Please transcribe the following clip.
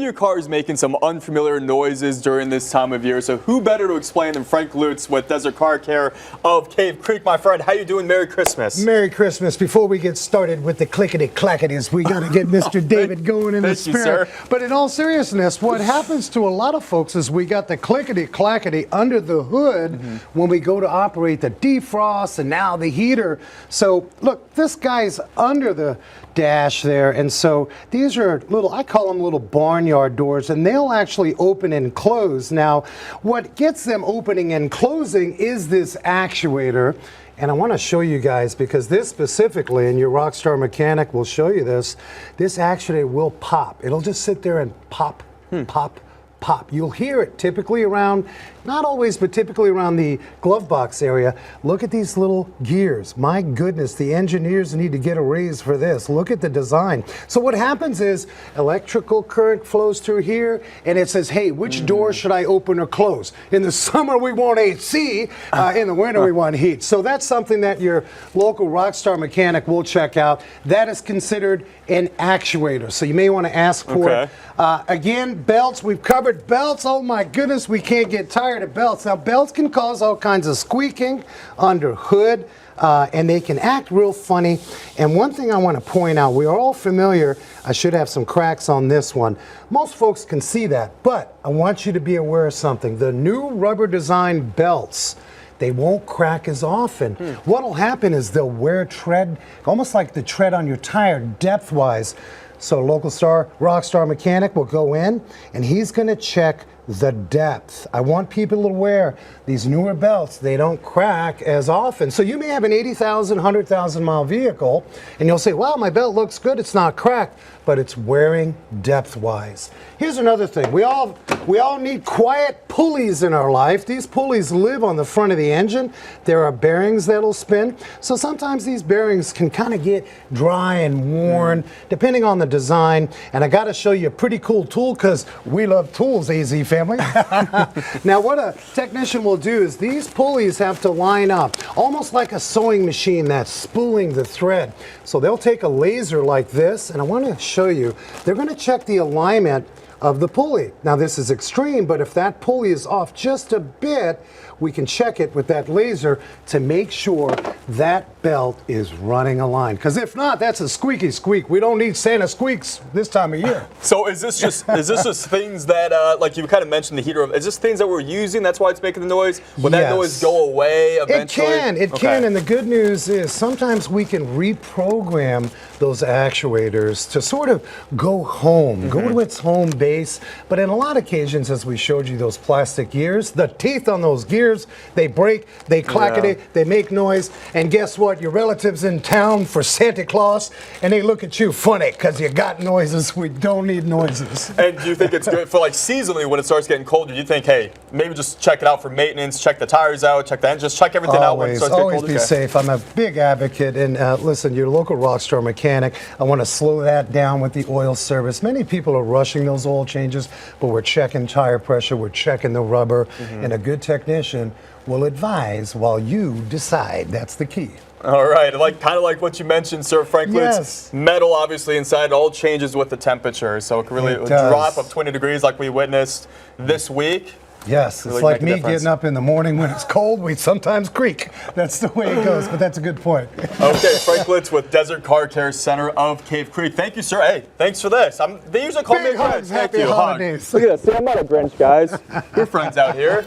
maybe your car is making some unfamiliar noises during this time of year. So who better to explain than Frank Lutz with Desert Car Care of Cave Creek. My friend, how you doing? Merry Christmas. Merry Christmas. Before we get started with the clickety-clackities, we got to get Mr. David going in the spirit. Sir. But in all seriousness, what happens to a lot of folks is we got the clickety-clackity under the hood when we go to operate the defrost and now the heater. So look, this guy's under the dash there, and so these are little, I call them little barnyard doors, and they'll actually open and close. Now, what gets them opening and closing is this actuator. And I want to show you guys, because this specifically, and your Rockstar mechanic will show you this actuator will pop. It'll just sit there and pop, pop, pop. You'll hear it typically around, not always, but typically around the glove box area. Look at these little gears. My goodness, the engineers need to get a raise for this. Look at the design. So what happens is electrical current flows through here, and it says, hey, which door should I open or close? In the summer, we want AC. In the winter, we want heat. So that's something that your local Rockstar mechanic will check out. That is considered an actuator. So you may want to ask for it. Again, belts. We've covered belts. Oh, my goodness, we can't get tired of belts. Now, belts can cause all kinds of squeaking under hood, and they can act real funny. And one thing I want to point out, we are all familiar, I should have some cracks on this one. Most folks can see that, but I want you to be aware of something. The new rubber design belts, they won't crack as often. What'll happen is they'll wear tread, almost like the tread on your tire, depth-wise. So local Rockstar mechanic will go in, and he's going to check the depth. I want people to wear these newer belts. They don't crack as often. So you may have an 80,000, 100,000 mile vehicle, and you'll say, wow, my belt looks good. It's not cracked, but it's wearing depth-wise. Here's another thing. We all need quiet pulleys in our life. These pulleys live on the front of the engine. There are bearings that'll spin. So sometimes these bearings can kind of get dry and worn, depending on the design. And I got to show you a pretty cool tool, because we love tools, AZ family. Now, what a technician will do is these pulleys have to line up, almost like a sewing machine that's spooling the thread. So they'll take a laser like this, and I want to show you, they're going to check the alignment of the pulley. Now, this is extreme, but if that pulley is off just a bit, we can check it with that laser to make sure that belt is running a line. Because if not, that's a squeaky squeak. We don't need Santa squeaks this time of year. So is this just things that, like you kind of mentioned the heater, is this things that we're using, that's why it's making the noise? Will that noise go away eventually? It can, and the good news is sometimes we can reprogram those actuators to sort of go home, go to its home base. But in a lot of occasions, as we showed you those plastic gears, the teeth on those gears, they break, they clackety, they make noise, and guess what? Your relative's in town for Santa Claus, and they look at you funny because you got noises. We don't need noises. And do you think it's good for, like, seasonally when it starts getting colder? You think, hey, maybe just check it out for maintenance, check the tires out, check the engine, just check everything out when it starts getting colder? Always be safe. I'm a big advocate, and listen, your local Rockstar mechanic, I want to slow that down with the oil service. Many people are rushing those oil changes, but we're checking tire pressure, we're checking the rubber, and a good technician will advise while you decide. That's the key. All right, kind of like what you mentioned, Sir Frank Lutz. Yes. Metal, obviously, inside all changes with the temperature, so it can really drop of 20 degrees like we witnessed this week. Yes, really it's like me difference. getting up in the morning when it's cold. We sometimes creak. That's the way it goes, but that's a good point. Okay, Frank Lutz with Desert Car Care Center of Cave Creek. Thank you, sir. Hey, thanks for this. They usually call me Big hugs, Thank happy you. holidays. Look at us. See, I'm not a Grinch, guys. We're friends out here.